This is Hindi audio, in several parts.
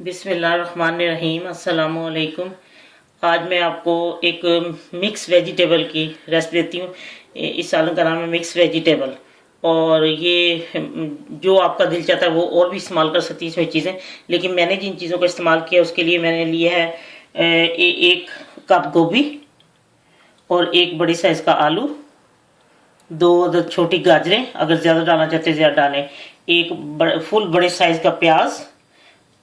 बिस्मिल्लाहिर्रहमानिर्रहीम अस्सलामुअलैकुम। आज मैं आपको एक मिक्स वेजिटेबल की रेसिपी देती हूँ। इस सालन का नाम है मिक्स वेजिटेबल। और ये जो आपका दिल चाहता है वो और भी इस्तेमाल कर सकती है इसमें चीज़ें, लेकिन मैंने जिन चीज़ों का इस्तेमाल किया उसके लिए मैंने लिया है एक कप गोभी और एक बड़ी साइज़ का आलू, दो छोटी गाजरें, अगर ज़्यादा डालना चाहते हैं ज़्यादा डालें, एक फुल बड़े साइज़ का प्याज,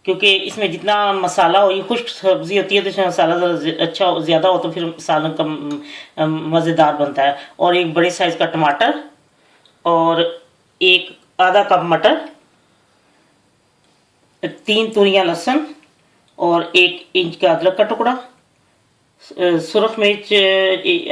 क्योंकि इसमें जितना मसाला हो, ये खुश्क सब्जी होती है तो इसमें मसाला अच्छा ज़्यादा हो तो फिर सालन का मज़ेदार बनता है। और एक बड़े साइज़ का टमाटर और एक आधा कप मटर, 3 तुरियां लहसुन और 1 इंच का अदरक का टुकड़ा, सुरख मिर्च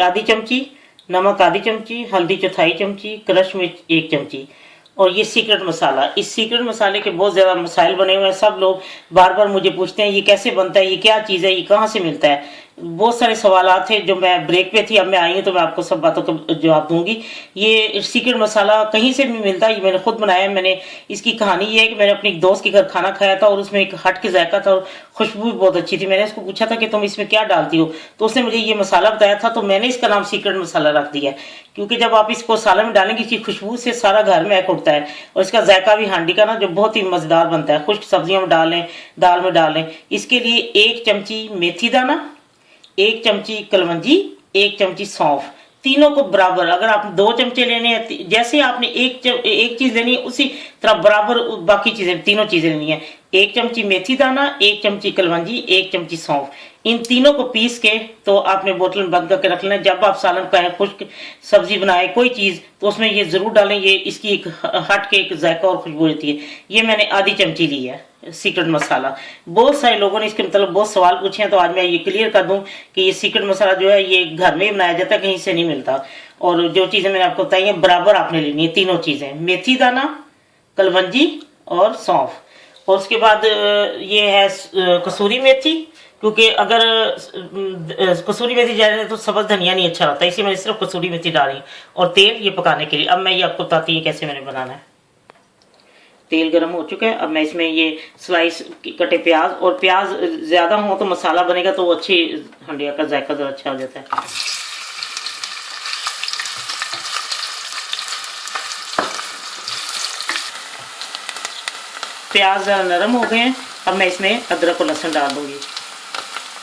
आधी चमची, नमक आधी चमची, हल्दी चौथाई चमची, क्रश मिर्च 1 चमची। और ये सीक्रेट मसाला, इस सीक्रेट मसाले के बहुत ज़्यादा मसाइल बने हुए हैं। सब लोग बार बार मुझे पूछते हैं ये कैसे बनता है, ये क्या चीज़ है, ये कहाँ से मिलता है। बहुत सारे सवालात थे, जो मैं ब्रेक पे थी, अब मैं आई हूँ तो मैं आपको सब बातों का जवाब दूंगी। ये सीक्रेट मसाला कहीं से भी मिलता है, ये मैंने खुद बनाया है। मैंने इसकी कहानी ये है कि मैंने अपने एक दोस्त के घर खाना खाया था और उसमें एक हट के जायका था और खुशबू भी बहुत अच्छी थी। मैंने उसको पूछा था कि तुम इसमें क्या डालती हो, तो उसने मुझे ये मसाला बताया था, तो मैंने इसका नाम सीक्रेट मसाला रख दिया है। क्योंकि जब आप इसको सालन में डालेंगे इसकी खुशबू से सारा घर महक उठता है और इसका जायका भी हांडी का ना जो बहुत ही मज़ेदार बनता है। खुश्क सब्जियों में डालें, दाल में डालें। इसके लिए 1 चमची मेथी दाना, 1 चमची कलवंजी, 1 चमची सौंफ, तीनों को बराबर, अगर आप 2 चमचे लेने हैं, जैसे आपने एक चीज लेनी है उसी तरह बराबर बाकी चीजें, तीनों चीजें लेनी है। 1 चमची मेथी दाना, 1 चमची कलवंजी, 1 चमची सौंफ, इन तीनों को पीस के तो आपने बोतल में बंद करके रख लेना। जब आप सालन खाएं, खुश्क सब्जी बनाए कोई चीज, तो उसमें ये जरूर डालें। ये इसकी एक हट के एक जायका और खुशबू रहती है। ये मैंने आधी चमची ली है सीक्रेट मसाला। बहुत सारे लोगों ने इसके मतलब बहुत सवाल पूछे हैं, तो आज मैं ये क्लियर कर दूं कि ये सीक्रेट मसाला जो है ये घर में ही बनाया जाता है, कहीं से नहीं मिलता। और जो चीजें मैंने आपको बताई हैं बराबर आपने लेनी है, तीनों चीजें, मेथी दाना, कलवंजी और सौंफ। और उसके बाद ये है कसूरी मेथी, क्योंकि अगर कसूरी मेथी जाए तो सब्ज धनिया नहीं अच्छा लगता, इसी मैंने सिर्फ कसूरी मेथी डाली। और तेल ये पकाने के लिए। अब मैं ये आपको बताती हूँ कैसे मैंने बनाना है। तेल गर्म हो चुका है, अब मैं इसमें ये स्लाइस कटे प्याज, और प्याज ज्यादा हो तो मसाला बनेगा तो वो अच्छी हंडिया का जायका जरा अच्छा हो जाता है। प्याज ज़रा नरम हो गए हैं, अब मैं इसमें अदरक और लहसुन डाल दूंगी।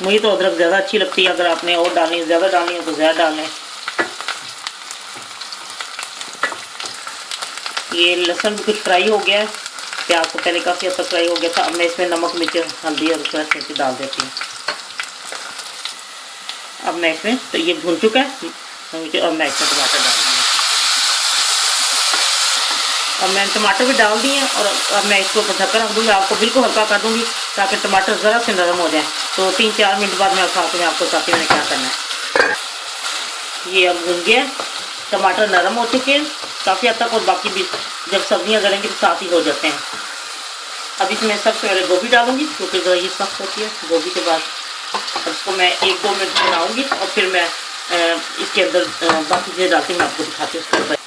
मुझे तो अदरक ज़्यादा अच्छी लगती है, अगर आपने और डालनी है, ज़्यादा डालनी है तो ज़्यादा डालें। ये लहसुन भी कुछ फ्राई हो गया है, प्याज तो पहले काफ़ी हद तक फ्राई हो गया था। अब मैं इसमें नमक, मिर्च, हल्दी और क्रश मिर्च डाल देती हूँ। अब मैं इसमें, तो ये भून चुका है, अब मैं इसमें टमाटर डाल दूँगी। अब मैंने टमाटर भी डाल दिए हैं और अब मैं इसको ढक्कन रख दूँगी, आपको बिल्कुल हल्का कर दूँगी ताकि टमाटर ज़रा से नरम हो जाए। तो 3-4 मिनट बाद मैं उठा के मैं आपको बताती हूँ मैंने क्या करना है। ये अब भून गया, टमाटर नरम हो चुके हैं काफ़ी हद तक, और बाकी भी जब सब्जियां गलेंगी तो साथ ही हो जाते हैं। अब इसमें सबसे पहले गोभी डालूंगी, क्योंकि ज़रा ये सख्त होती है। गोभी के बाद इसको मैं 1-2 मिनट बनाऊंगी और फिर मैं इसके अंदर बाकी चीज़ें डालती हूँ, मैं आपको दिखाती हूँ। उसके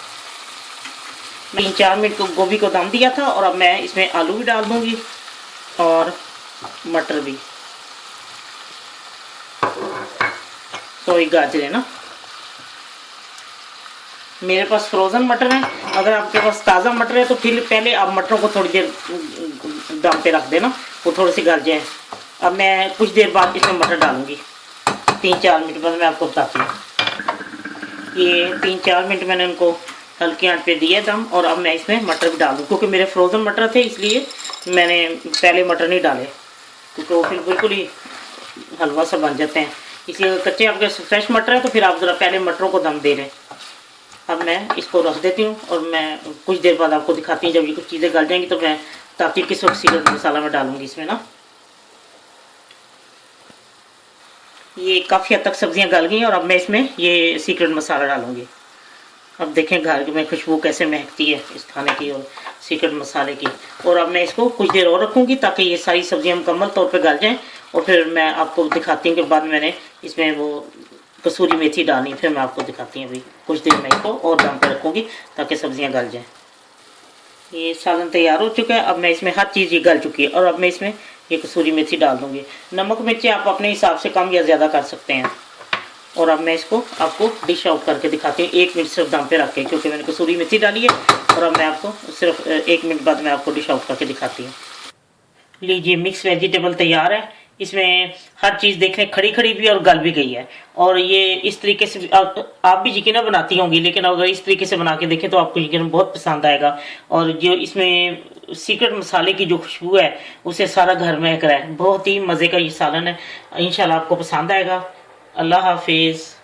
3-4 मिनट को गोभी को दम दिया था, और अब मैं इसमें आलू भी डाल दूँगी और मटर भी, तो ये गाजरें ना, मेरे पास फ्रोज़न मटर है। अगर आपके पास ताज़ा मटर है तो फिर पहले आप मटरों को थोड़ी देर दम पे रख देना, वो थोड़े से गल जाए। अब मैं कुछ देर बाद इसमें मटर डालूंगी, 3-4 मिनट बाद मैं आपको बताती हूँ। ये 3-4 मिनट मैंने उनको हल्के आंच पे दिए दम, और अब मैं इसमें मटर भी डाल दूँ। क्योंकि मेरे फ्रोज़न मटर थे इसलिए मैंने पहले मटर नहीं डाले, क्योंकि वो फिर बिल्कुल ही हलवा सा बन जाते हैं। इसलिए कच्चे आपके फ्रेश मटर है तो फिर आप ज़रा पहले मटरों को दम दे लें। अब मैं इसको रख देती हूँ और मैं कुछ देर बाद आपको दिखाती हूँ। जब ये कुछ चीज़ें गल जाएंगी तो मैं ताकि किस वक्त सीक्रेट मसाला मैं डालूंगी इसमें ना। ये काफ़ी हद तक सब्जियां गल गई हैं और अब मैं इसमें ये सीक्रेट मसाला डालूंगी। अब देखें घर में खुशबू कैसे महकती है इस खाने की और सीक्रेट मसाले की। और अब मैं इसको कुछ देर और रखूँगी ताकि ये सारी सब्जियाँ मुकम्मल तौर पर गल जाएँ, और फिर मैं आपको दिखाती हूँ कि बाद मैंने इसमें वो कसूरी मेथी डालनी, फिर मैं आपको दिखाती हूँ। अभी कुछ देर मैं इसको और दम पर रखूँगी ताकि सब्जियाँ गल जाएँ। ये सालन तैयार हो चुका है। अब मैं इसमें हर चीज़ ये गल चुकी है, और अब मैं इसमें ये कसूरी मेथी डाल दूँगी। नमक मिर्ची आप अपने हिसाब से कम या ज़्यादा कर सकते हैं। और अब मैं इसको आपको डिश आउट करके दिखाती हूँ, 1 मिनट सिर्फ दम पे रख के, क्योंकि मैंने कसूरी मेथी डाली है। और अब मैं आपको सिर्फ 1 मिनट बाद मैं आपको डिश आउट करके दिखाती हूँ। लीजिए, मिक्स वेजिटेबल तैयार है। इसमें हर चीज़ देखें खड़ी खड़ी भी और गल भी गई है। और ये इस तरीके से आप भी यकीनन बनाती होंगी, लेकिन अगर इस तरीके से बना के देखें तो आपको यकीनन बहुत पसंद आएगा। और जो इसमें सीक्रेट मसाले की जो खुशबू है उसे सारा घर महक रहा है। बहुत ही मज़े का ये सालन है, इंशाल्लाह आपको पसंद आएगा। अल्लाह हाफिज़।